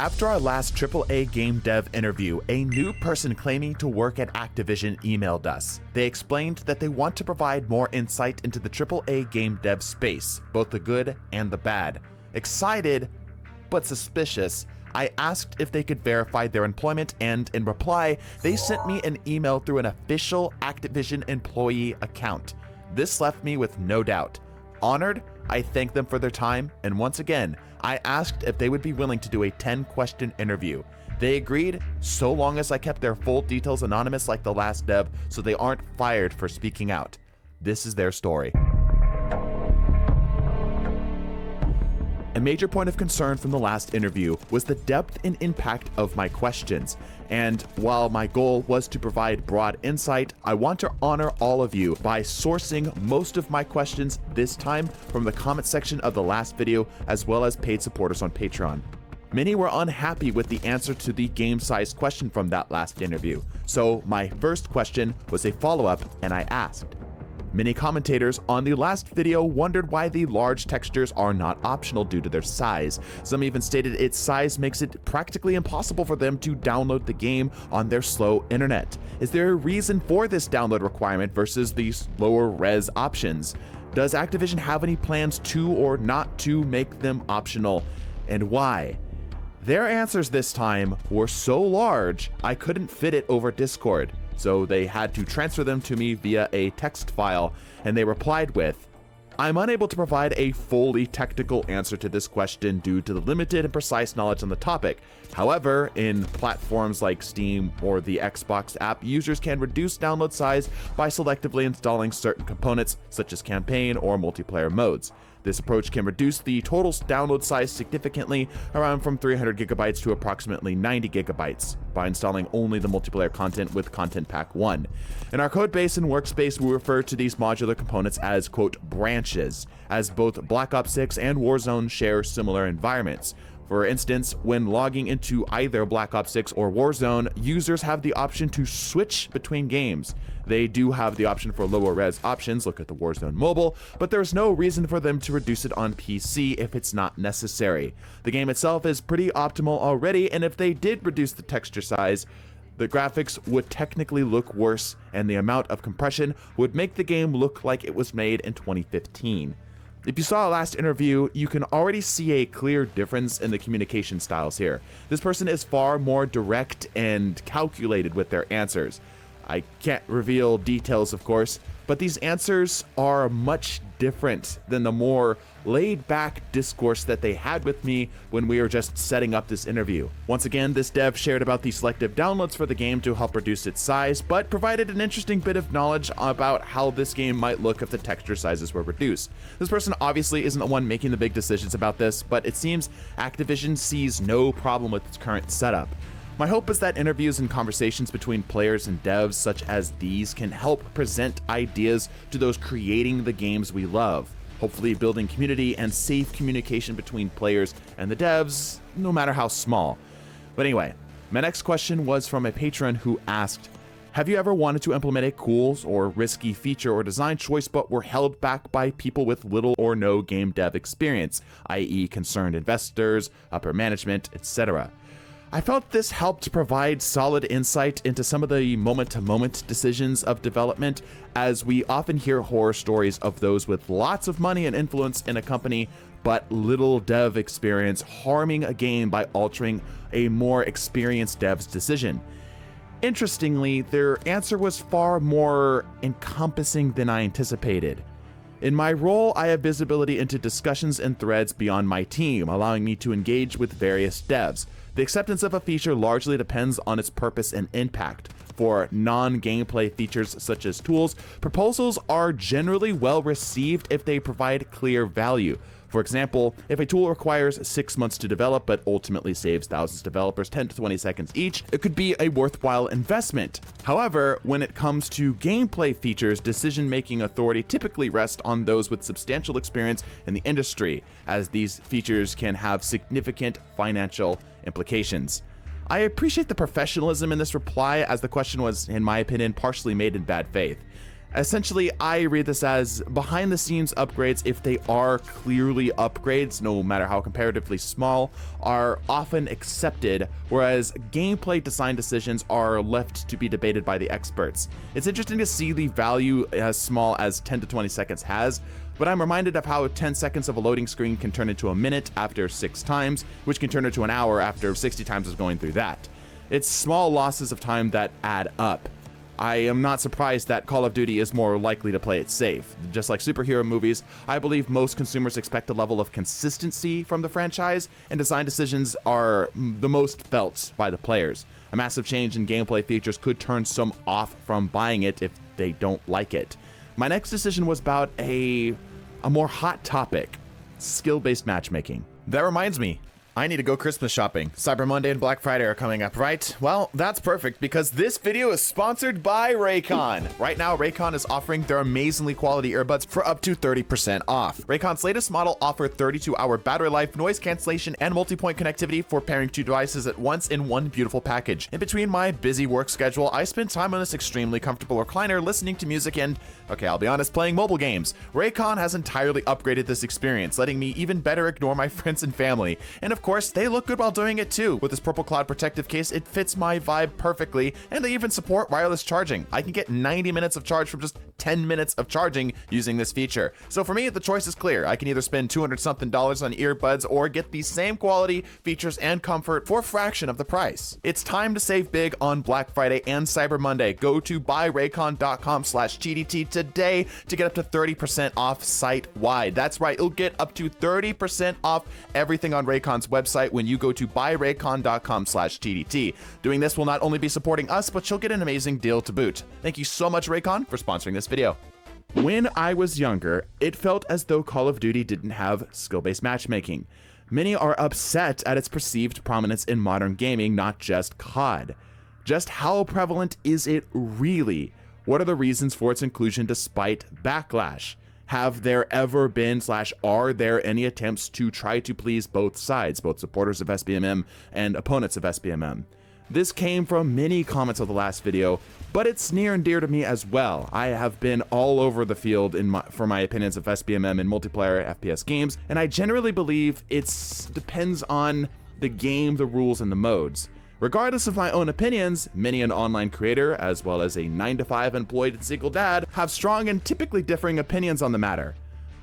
After our last AAA game dev interview, a new person claiming to work at Activision emailed us. They explained that they want to provide more insight into the AAA game dev space, both the good and the bad. Excited, but suspicious, I asked if they could verify their employment, and in reply, they sent me an email through an official Activision employee account. This left me with no doubt. Honored, I thanked them for their time, and once again, I asked if they would be willing to do a 10-question interview. They agreed, so long as I kept their full details anonymous like the last dev, so they aren't fired for speaking out. This is their story. A major point of concern from the last interview was the depth and impact of my questions. And while my goal was to provide broad insight, I want to honor all of you by sourcing most of my questions this time from the comment section of the last video, as well as paid supporters on Patreon. Many were unhappy with the answer to the game size question from that last interview. So my first question was a follow-up, and I asked, many commentators on the last video wondered why the large textures are not optional due to their size. Some even stated its size makes it practically impossible for them to download the game on their slow internet. Is there a reason for this download requirement versus these lower res options? Does Activision have any plans to or not to make them optional, and why? Their answers this time were so large I couldn't fit it over Discord. So they had to transfer them to me via a text file, and they replied with, I'm unable to provide a fully technical answer to this question due to the limited and precise knowledge on the topic. However, in platforms like Steam or the Xbox app, users can reduce download size by selectively installing certain components, such as campaign or multiplayer modes. This approach can reduce the total download size significantly, around from 300 gigabytes to approximately 90 gigabytes, by installing only the multiplayer content with Content Pack 1. In our codebase and workspace, we refer to these modular components as, quote, branches, as both Black Ops 6 and Warzone share similar environments. For instance, when logging into either Black Ops 6 or Warzone, users have the option to switch between games. They do have the option for lower res options, look at the Warzone mobile, but there's no reason for them to reduce it on PC if it's not necessary. The game itself is pretty optimal already, and if they did reduce the texture size, the graphics would technically look worse, and the amount of compression would make the game look like it was made in 2015. If you saw our last interview, you can already see a clear difference in the communication styles here. This person is far more direct and calculated with their answers. I can't reveal details, of course, but these answers are much different than the more laid-back discourse that they had with me when we were just setting up this interview. Once again, this dev shared about the selective downloads for the game to help reduce its size, but provided an interesting bit of knowledge about how this game might look if the texture sizes were reduced. This person obviously isn't the one making the big decisions about this, but it seems Activision sees no problem with its current setup. My hope is that interviews and conversations between players and devs such as these can help present ideas to those creating the games we love, hopefully building community and safe communication between players and the devs, no matter how small. But anyway, my next question was from a patron who asked, have you ever wanted to implement a cool or risky feature or design choice but were held back by people with little or no game dev experience, i.e. concerned investors, upper management, etc.? I felt this helped provide solid insight into some of the moment-to-moment decisions of development, as we often hear horror stories of those with lots of money and influence in a company, but little dev experience harming a game by altering a more experienced dev's decision. Interestingly, their answer was far more encompassing than I anticipated. In my role, I have visibility into discussions and threads beyond my team, allowing me to engage with various devs. The acceptance of a feature largely depends on its purpose and impact. For non-gameplay features such as tools, proposals are generally well received if they provide clear value. For example, if a tool requires 6 months to develop but ultimately saves thousands of developers 10 to 20 seconds each, it could be a worthwhile investment. However, when it comes to gameplay features, decision-making authority typically rests on those with substantial experience in the industry, as these features can have significant financial implications. I appreciate the professionalism in this reply, as the question was, in my opinion, partially made in bad faith. Essentially, I read this as behind the scenes upgrades, if they are clearly upgrades, no matter how comparatively small, are often accepted, whereas gameplay design decisions are left to be debated by the experts. It's interesting to see the value as small as 10 to 20 seconds has, but I'm reminded of how 10 seconds of a loading screen can turn into a minute after 6 times, which can turn into an hour after 60 times of going through that. It's small losses of time that add up. I am not surprised that Call of Duty is more likely to play it safe. Just like superhero movies, I believe most consumers expect a level of consistency from the franchise, and design decisions are the most felt by the players. A massive change in gameplay features could turn some off from buying it if they don't like it. My next decision was about a more hot topic, skill-based matchmaking. That reminds me, I need to go Christmas shopping. Cyber Monday and Black Friday are coming up, right? Well, that's perfect because this video is sponsored by Raycon. Right now, Raycon is offering their amazingly quality earbuds for up to 30% off. Raycon's latest model offer 32-hour battery life, noise cancellation, and multi-point connectivity for pairing 2 devices at once in one beautiful package. In between my busy work schedule, I spend time on this extremely comfortable recliner listening to music and, okay, I'll be honest, playing mobile games. Raycon has entirely upgraded this experience, letting me even better ignore my friends and family. And of course, they look good while doing it too. With this purple cloud protective case, it fits my vibe perfectly, and they even support wireless charging. I can get 90 minutes of charge from just 10 minutes of charging using this feature. So for me, the choice is clear. I can either spend $200-something on earbuds or get the same quality, features, and comfort for a fraction of the price. It's time to save big on Black Friday and Cyber Monday. Go to buyraycon.com/TDT today to get up to 30% off site-wide. That's right, you'll get up to 30% off everything on Raycon's website when you go to buyraycon.com/TDT. Doing this will not only be supporting us, but you'll get an amazing deal to boot. Thank you so much, Raycon, for sponsoring this video. When I was younger, it felt as though Call of Duty didn't have skill-based matchmaking. Many are upset at its perceived prominence in modern gaming, not just COD. Just how prevalent is it really? What are the reasons for its inclusion despite backlash? Have there ever been / are there any attempts to try to please both sides, both supporters of SBMM and opponents of SBMM? This came from many comments of the last video, but it's near and dear to me as well. I have been all over the field for my opinions of SBMM in multiplayer FPS games, and I generally believe it depends on the game, the rules, and the modes. Regardless of my own opinions, many an online creator, as well as a 9-to-5 employed single dad, have strong and typically differing opinions on the matter.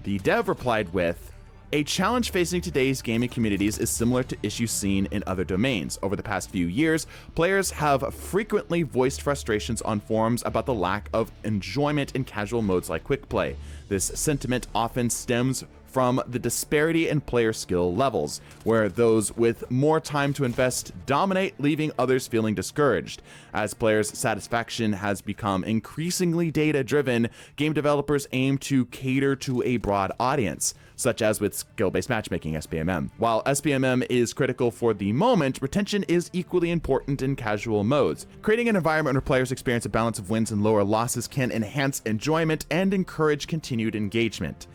The dev replied with, "A challenge facing today's gaming communities is similar to issues seen in other domains. Over the past few years, players have frequently voiced frustrations on forums about the lack of enjoyment in casual modes like quick play. This sentiment often stems from the disparity in player skill levels, where those with more time to invest dominate, leaving others feeling discouraged. As players' satisfaction has become increasingly data-driven, game developers aim to cater to a broad audience, such as with skill-based matchmaking SBMM. While SBMM is critical for the moment, retention is equally important in casual modes. Creating an environment where players experience a balance of wins and lower losses can enhance enjoyment and encourage continued engagement."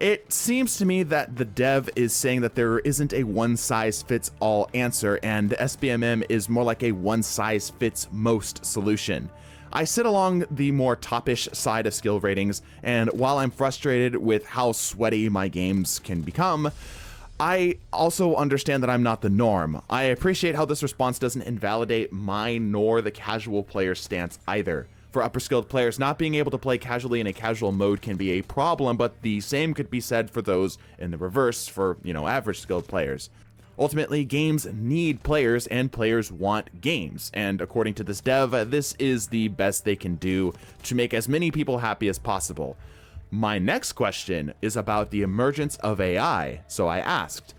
It seems to me that the dev is saying that there isn't a one-size-fits-all answer, and SBMM is more like a one-size-fits-most solution. I sit along the more top-ish side of skill ratings, and while I'm frustrated with how sweaty my games can become, I also understand that I'm not the norm. I appreciate how this response doesn't invalidate mine nor the casual player's stance either. For upper skilled players, not being able to play casually in a casual mode can be a problem, but the same could be said for those in the reverse for, average skilled players. Ultimately, games need players and players want games, and according to this dev, this is the best they can do to make as many people happy as possible. My next question is about the emergence of AI, so I asked,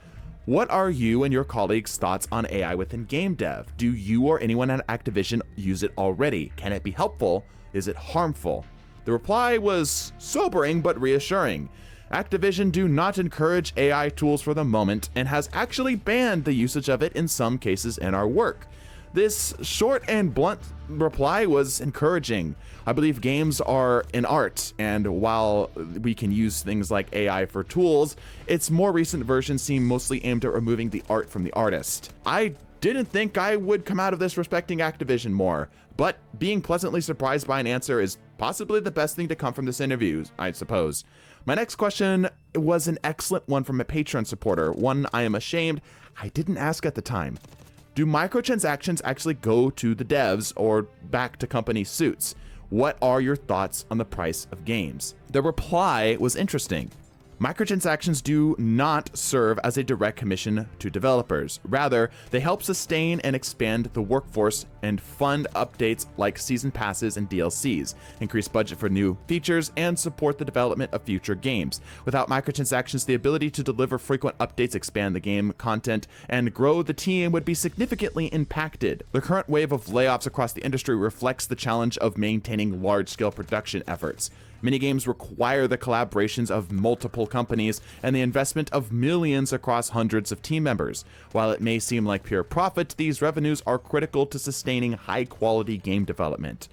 what are you and your colleagues' thoughts on AI within game dev? Do you or anyone at Activision use it already? Can it be helpful? Is it harmful? The reply was sobering but reassuring. Activision do not encourage AI tools for the moment and has actually banned the usage of it in some cases in our work. This short and blunt reply was encouraging. I believe games are an art, and while we can use things like AI for tools, its more recent versions seem mostly aimed at removing the art from the artist. I didn't think I would come out of this respecting Activision more, but being pleasantly surprised by an answer is possibly the best thing to come from this interview, I suppose. My next question was an excellent one from a Patreon supporter, one I am ashamed I didn't ask at the time. Do microtransactions actually go to the devs or back to company suits? What are your thoughts on the price of games? The reply was interesting. Microtransactions do not serve as a direct commission to developers. Rather, they help sustain and expand the workforce and fund updates like season passes and DLCs, increase budget for new features, and support the development of future games. Without microtransactions, the ability to deliver frequent updates, expand the game content, and grow the team would be significantly impacted. The current wave of layoffs across the industry reflects the challenge of maintaining large-scale production efforts. Many games require the collaborations of multiple companies and the investment of millions across hundreds of team members. While it may seem like pure profit, these revenues are critical to sustaining high-quality game development.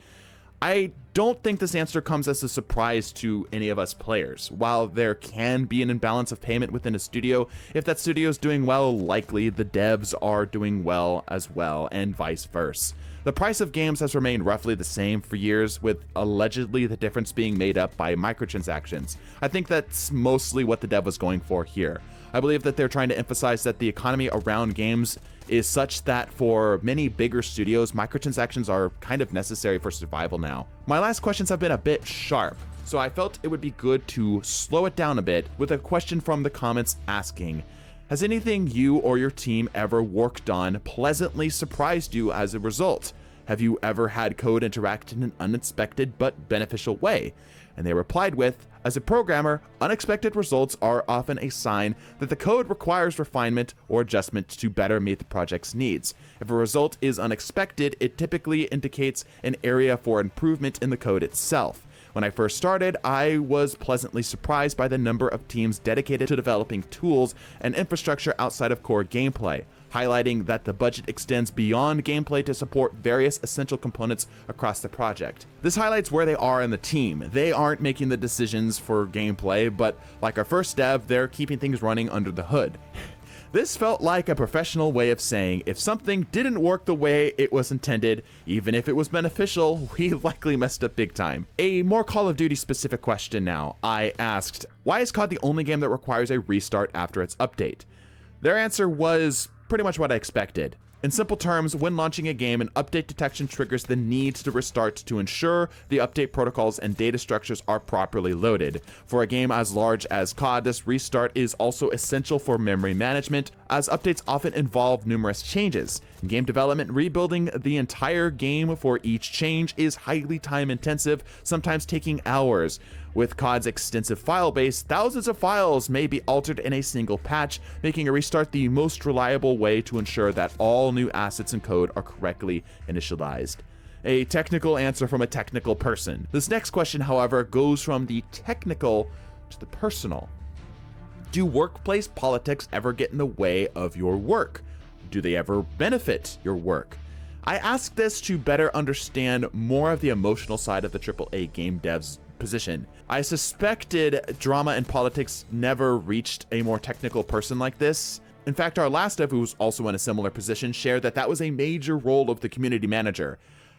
I don't think this answer comes as a surprise to any of us players. While there can be an imbalance of payment within a studio, if that studio is doing well, likely the devs are doing well as well, and vice versa. The price of games has remained roughly the same for years, with allegedly the difference being made up by microtransactions. I think that's mostly what the dev was going for here. I believe that they're trying to emphasize that the economy around games is such that for many bigger studios, microtransactions are kind of necessary for survival now. My last questions have been a bit sharp, so I felt it would be good to slow it down a bit with a question from the comments asking, has anything you or your team ever worked on pleasantly surprised you as a result? Have you ever had code interact in an unexpected but beneficial way? And they replied with, as a programmer, unexpected results are often a sign that the code requires refinement or adjustment to better meet the project's needs. If a result is unexpected, it typically indicates an area for improvement in the code itself. When I first started, I was pleasantly surprised by the number of teams dedicated to developing tools and infrastructure outside of core gameplay, highlighting that the budget extends beyond gameplay to support various essential components across the project. This highlights where they are in the team. They aren't making the decisions for gameplay, but like our first dev, they're keeping things running under the hood. This felt like a professional way of saying if something didn't work the way it was intended, even if it was beneficial, we likely messed up big time. A more Call of Duty specific question now. I asked, why is COD the only game that requires a restart after its update? Their answer was pretty much what I expected. In simple terms, when launching a game, an update detection triggers the need to restart to ensure the update protocols and data structures are properly loaded. For a game as large as COD, this restart is also essential for memory management, as updates often involve numerous changes. In game development, rebuilding the entire game for each change is highly time-intensive, sometimes taking hours. With COD's extensive file base, thousands of files may be altered in a single patch, making a restart the most reliable way to ensure that all new assets and code are correctly initialized. A technical answer from a technical person. This next question, however, goes from the technical to the personal. Do workplace politics ever get in the way of your work? Do they ever benefit your work? I ask this to better understand more of the emotional side of the AAA game dev's position. I suspected drama and politics never reached a more technical person like this. In fact, our last dev, who was also in a similar position, shared that that was a major role of the community manager.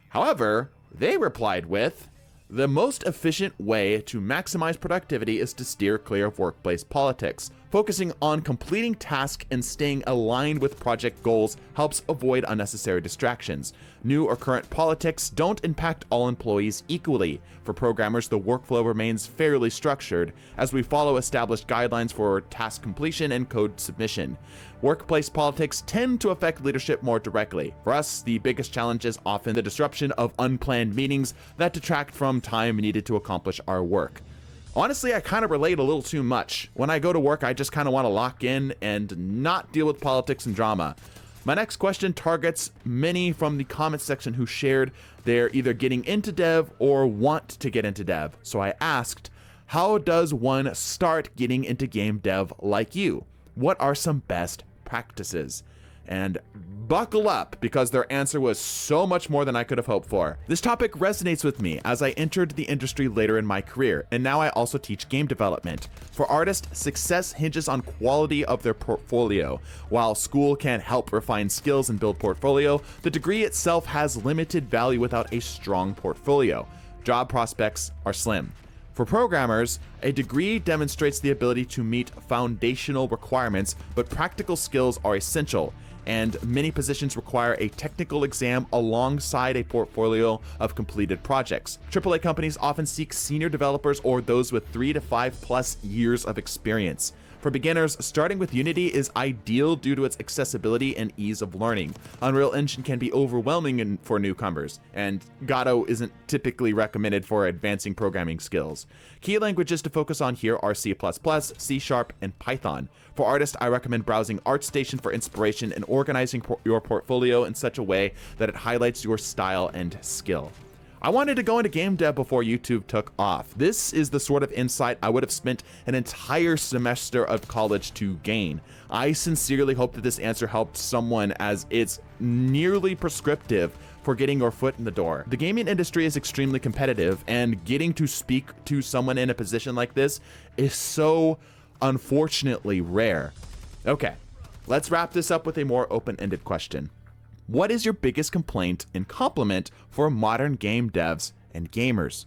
However, they replied with, the most efficient way to maximize productivity is to steer clear of workplace politics. Focusing on completing tasks and staying aligned with project goals helps avoid unnecessary distractions. New or current politics don't impact all employees equally. For programmers, the workflow remains fairly structured as we follow established guidelines for task completion and code submission. Workplace politics tend to affect leadership more directly. For us, the biggest challenge is often the disruption of unplanned meetings that detract from time needed to accomplish our work. Honestly, I kind of relate a little too much. When I go to work, I just kind of want to lock in and not deal with politics and drama. My next question targets many from the comment section who shared they're either getting into dev or want to get into dev. So I asked, how does one start getting into game dev like you? What are some best practices? And buckle up, because their answer was so much more than I could have hoped for. This topic resonates with me as I entered the industry later in my career, and now I also teach game development. For artists, success hinges on quality of their portfolio. While school can help refine skills and build portfolio, the degree itself has limited value without a strong portfolio. Job prospects are slim. For programmers, a degree demonstrates the ability to meet foundational requirements, but practical skills are essential, and many positions require a technical exam alongside a portfolio of completed projects. AAA companies often seek senior developers or those with 3 to 5+ years of experience. For beginners, starting with Unity is ideal due to its accessibility and ease of learning. Unreal Engine can be overwhelming for newcomers, and Godot isn't typically recommended for advancing programming skills. Key languages to focus on here are C++, C#, and Python. For artists, I recommend browsing ArtStation for inspiration and organizing your portfolio in such a way that it highlights your style and skill. I wanted to go into game dev before YouTube took off. This is the sort of insight I would have spent an entire semester of college to gain. I sincerely hope that this answer helped someone, as it's nearly prescriptive for getting your foot in the door. The gaming industry is extremely competitive, and getting to speak to someone in a position like this is so unfortunately rare. Okay, let's wrap this up with a more open-ended question. What is your biggest complaint and compliment for modern game devs and gamers?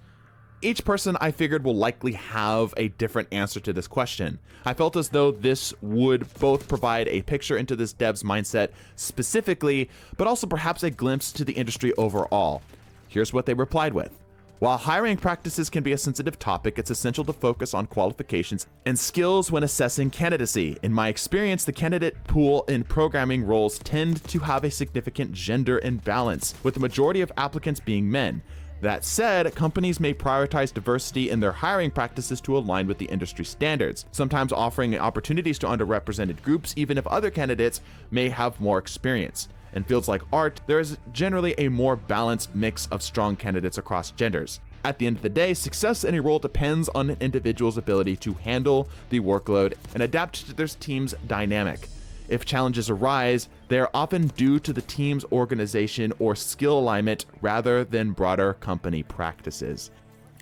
Each person, I figured, will likely have a different answer to this question. I felt as though this would both provide a picture into this dev's mindset specifically, but also perhaps a glimpse to the industry overall. Here's what they replied with. While hiring practices can be a sensitive topic, it's essential to focus on qualifications and skills when assessing candidacy. In my experience, the candidate pool in programming roles tend to have a significant gender imbalance, with the majority of applicants being men. That said, companies may prioritize diversity in their hiring practices to align with the industry standards, sometimes offering opportunities to underrepresented groups even if other candidates may have more experience. In fields like art, there is generally a more balanced mix of strong candidates across genders. At the end of the day, success in a role depends on an individual's ability to handle the workload and adapt to their team's dynamic. If challenges arise, they are often due to the team's organization or skill alignment rather than broader company practices.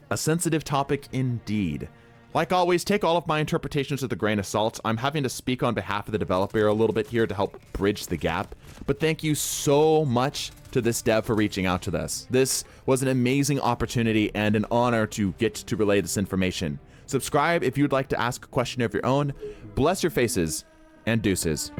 A sensitive topic indeed. Like always, take all of my interpretations with a grain of salt. I'm having to speak on behalf of the developer a little bit here to help bridge the gap. But thank you so much to this dev for reaching out to us. This was an amazing opportunity and an honor to get to relay this information. Subscribe if you'd like to ask a question of your own. Bless your faces, and deuces.